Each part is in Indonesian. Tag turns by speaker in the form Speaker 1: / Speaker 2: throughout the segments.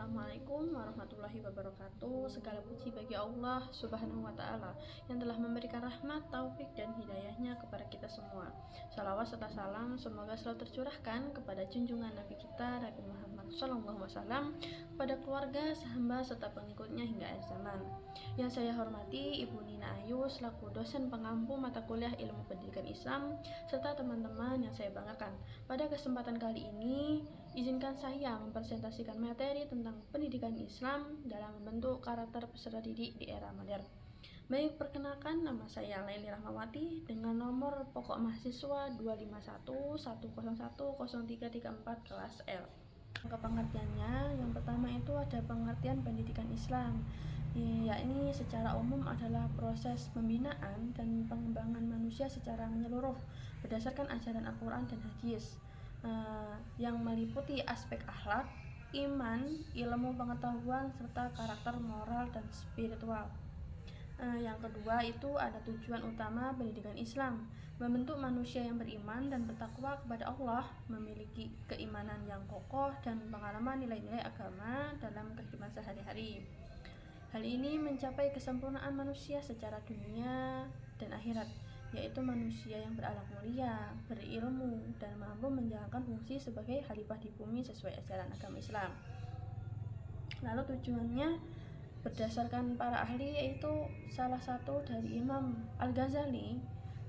Speaker 1: Assalamualaikum warahmatullahi wabarakatuh. Segala puji bagi Allah Subhanahu wa Ta'ala yang telah memberikan rahmat, taufik, dan hidayahnya kepada kita semua. Salawat serta salam semoga selalu tercurahkan kepada junjungan Nabi kita Nabi Muhammad SAW, kepada keluarga, sahabat, serta pengikutnya hingga akhir zaman. Yang saya hormati Ibu Nina Ayu selaku dosen pengampu mata kuliah Ilmu Pendidikan Islam, serta teman-teman yang saya banggakan. Pada kesempatan kali ini, izinkan saya mempresentasikan materi tentang pendidikan Islam dalam membentuk karakter peserta didik di era modern. Baik, perkenalkan, nama saya Laili Rahmawati dengan nomor pokok mahasiswa 25110100334 kelas L. Pengertiannya, yang pertama itu ada pengertian pendidikan Islam, yakni secara umum adalah proses pembinaan dan pengembangan manusia secara menyeluruh berdasarkan ajaran Al-Quran dan Hadis, yang meliputi aspek akhlak, iman, ilmu pengetahuan, serta karakter moral dan spiritual. Yang kedua itu ada tujuan utama pendidikan Islam, membentuk manusia yang beriman dan bertakwa kepada Allah, memiliki keimanan yang kokoh dan pengalaman nilai-nilai agama dalam kehidupan sehari-hari. Hal ini mencapai kesempurnaan manusia secara dunia dan akhirat, yaitu manusia yang berakhlak mulia, berilmu, dan mampu menjalankan fungsi sebagai khalifah di bumi sesuai ajaran agama Islam. Lalu tujuannya berdasarkan para ahli, yaitu salah satu dari Imam Al-Ghazali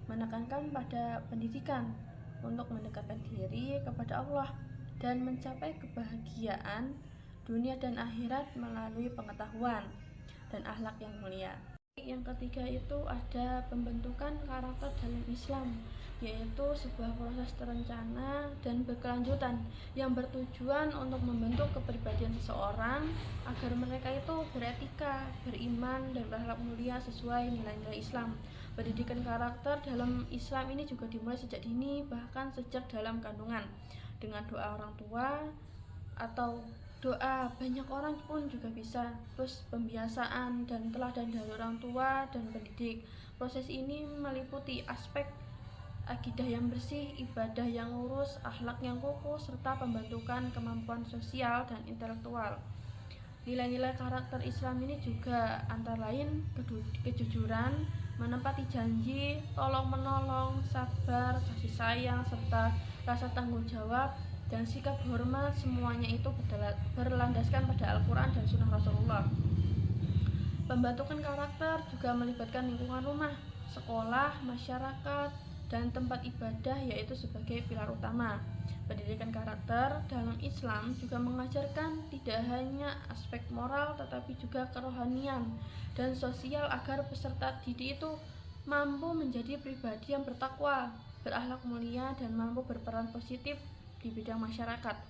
Speaker 1: menekankan pada pendidikan untuk mendekatkan diri kepada Allah dan mencapai kebahagiaan dunia dan akhirat melalui pengetahuan dan akhlak yang mulia. Yang ketiga itu ada pembentukan karakter dalam Islam, yaitu sebuah proses terencana dan berkelanjutan yang bertujuan untuk membentuk kepribadian seseorang agar mereka itu beretika, beriman, dan berakhlak mulia sesuai nilai-nilai Islam. Pendidikan karakter dalam Islam ini juga dimulai sejak dini, bahkan sejak dalam kandungan, dengan doa orang tua atau doa banyak orang pun juga bisa. Terus pembiasaan dan teladan dari orang tua dan pendidik. Proses ini meliputi aspek akidah yang bersih, ibadah yang lurus, akhlak yang kokoh, serta pembentukan kemampuan sosial dan intelektual. Nilai-nilai karakter Islam ini juga antara lain kejujuran, menepati janji, tolong-menolong, sabar, kasih sayang, serta rasa tanggung jawab dan sikap hormat. Semuanya itu berlandaskan pada Al-Quran dan Sunnah Rasulullah. Pembentukan karakter juga melibatkan lingkungan rumah, sekolah, masyarakat, dan tempat ibadah, yaitu sebagai pilar utama. Pendidikan karakter dalam Islam juga mengajarkan tidak hanya aspek moral tetapi juga kerohanian dan sosial agar peserta didik itu mampu menjadi pribadi yang bertakwa, berakhlak mulia, dan mampu berperan positif di bidang masyarakat.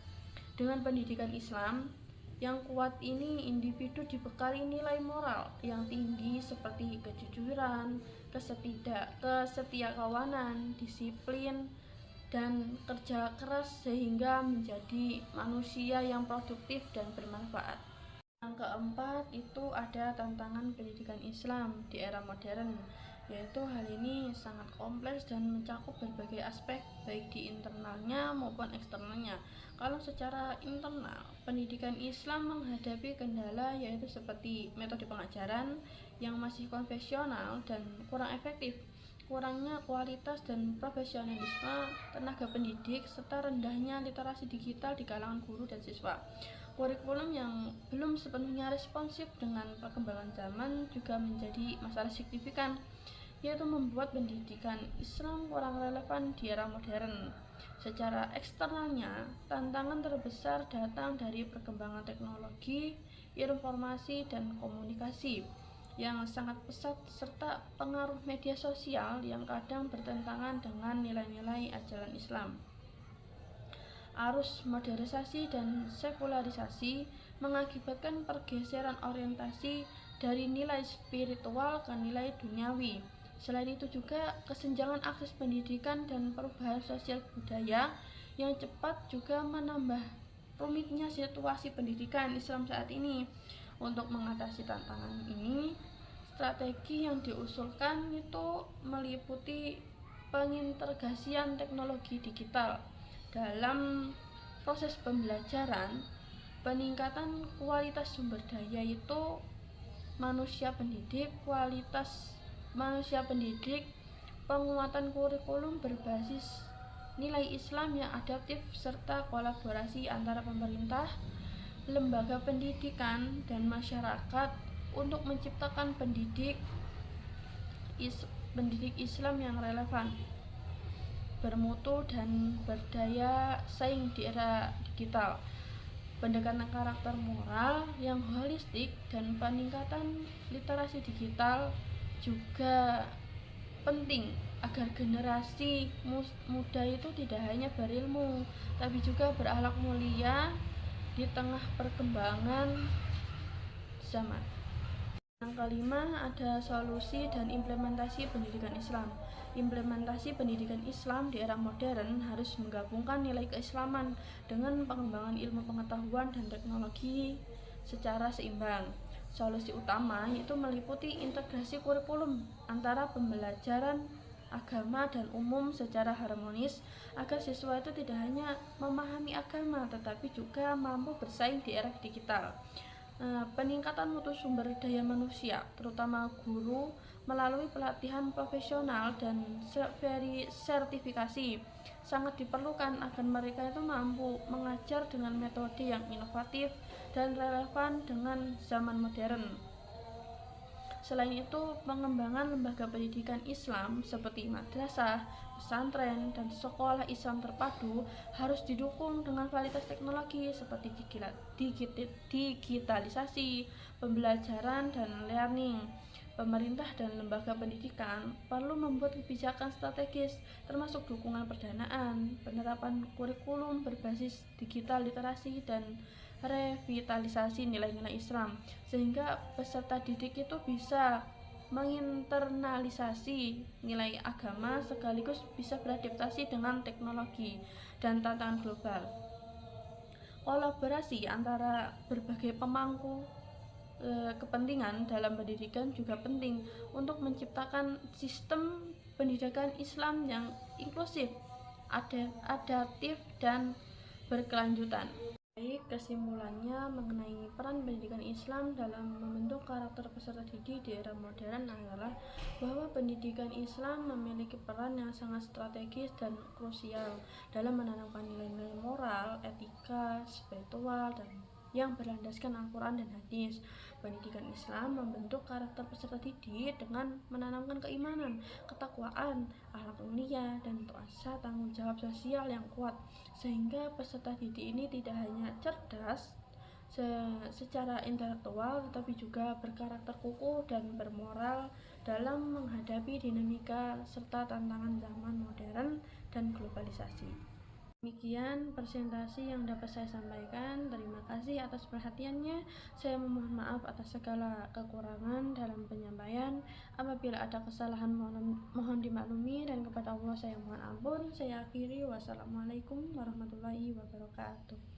Speaker 1: Dengan pendidikan Islam yang kuat ini, individu dibekali nilai moral yang tinggi seperti kejujuran, kesetiakawanan, disiplin, dan kerja keras sehingga menjadi manusia yang produktif dan bermanfaat. Yang keempat itu ada tantangan pendidikan Islam di era modern, yaitu hal ini sangat kompleks dan mencakup berbagai aspek baik di internalnya maupun eksternalnya. Kalau secara internal, pendidikan Islam menghadapi kendala yaitu seperti metode pengajaran yang masih konvensional dan kurang efektif, kurangnya kualitas dan profesionalisme tenaga pendidik, serta rendahnya literasi digital di kalangan guru dan siswa. Kurikulum yang belum sepenuhnya responsif dengan perkembangan zaman juga menjadi masalah signifikan, yaitu membuat pendidikan Islam kurang relevan di era modern. Secara eksternalnya, tantangan terbesar datang dari perkembangan teknologi, informasi, dan komunikasi yang sangat pesat, serta pengaruh media sosial yang kadang bertentangan dengan nilai-nilai ajaran Islam. Arus modernisasi dan sekularisasi mengakibatkan pergeseran orientasi dari nilai spiritual ke nilai duniawi. Selain itu juga kesenjangan akses pendidikan dan perubahan sosial budaya yang cepat juga menambah rumitnya situasi pendidikan Islam saat ini. Untuk mengatasi tantangan ini, strategi yang diusulkan itu meliputi pengintegrasian teknologi digital dalam proses pembelajaran Peningkatan kualitas sumber daya itu kualitas manusia pendidik, penguatan kurikulum berbasis nilai Islam yang adaptif, serta kolaborasi antara pemerintah, lembaga pendidikan, dan masyarakat untuk menciptakan pendidik Islam yang relevan, bermutu, dan berdaya saing di era digital. Pendekatan karakter moral yang holistik dan peningkatan literasi digital juga penting agar generasi muda itu tidak hanya berilmu tapi juga berakhlak mulia di tengah perkembangan zaman. Yang kelima, ada solusi dan implementasi pendidikan Islam. Implementasi pendidikan Islam di era modern harus menggabungkan nilai keislaman dengan pengembangan ilmu pengetahuan dan teknologi secara seimbang. Solusi utama yaitu meliputi integrasi kurikulum antara pembelajaran agama dan umum secara harmonis agar siswa itu tidak hanya memahami agama tetapi juga mampu bersaing di era digital. Peningkatan mutu sumber daya manusia, terutama guru, melalui pelatihan profesional dan sertifikasi sangat diperlukan agar mereka itu mampu mengajar dengan metode yang inovatif dan relevan dengan zaman modern. Selain itu, pengembangan lembaga pendidikan Islam seperti madrasah, pesantren, dan sekolah Islam terpadu harus didukung dengan kualitas teknologi seperti digitalisasi, pembelajaran, dan learning. Pemerintah dan lembaga pendidikan perlu membuat kebijakan strategis termasuk dukungan pendanaan, penerapan kurikulum berbasis digital literasi, dan revitalisasi nilai-nilai Islam sehingga peserta didik itu bisa menginternalisasi nilai agama sekaligus bisa beradaptasi dengan teknologi dan tantangan global. Kolaborasi antara berbagai pemangku kepentingan dalam pendidikan juga penting untuk menciptakan sistem pendidikan Islam yang inklusif, adaptif, dan berkelanjutan. Baik, kesimpulannya mengenai peran pendidikan Islam dalam membentuk karakter peserta didik di era modern adalah bahwa pendidikan Islam memiliki peran yang sangat strategis dan krusial dalam menanamkan nilai-nilai moral, etika, spiritual, dan yang berlandaskan Al-Quran dan hadis. Pendidikan Islam membentuk karakter peserta didik dengan menanamkan keimanan, ketakwaan, akhlak mulia, dan rasa tanggung jawab sosial yang kuat, sehingga peserta didik ini tidak hanya cerdas secara intelektual tetapi juga berkarakter kukuh dan bermoral dalam menghadapi dinamika serta tantangan zaman modern dan globalisasi. Demikian presentasi yang dapat saya sampaikan. Terima kasih atas perhatiannya. Saya memohon maaf atas segala kekurangan dalam penyampaian. Apabila ada kesalahan mohon dimaklumi, dan kepada Allah saya mohon ampun. Saya akhiri. Wassalamualaikum warahmatullahi wabarakatuh.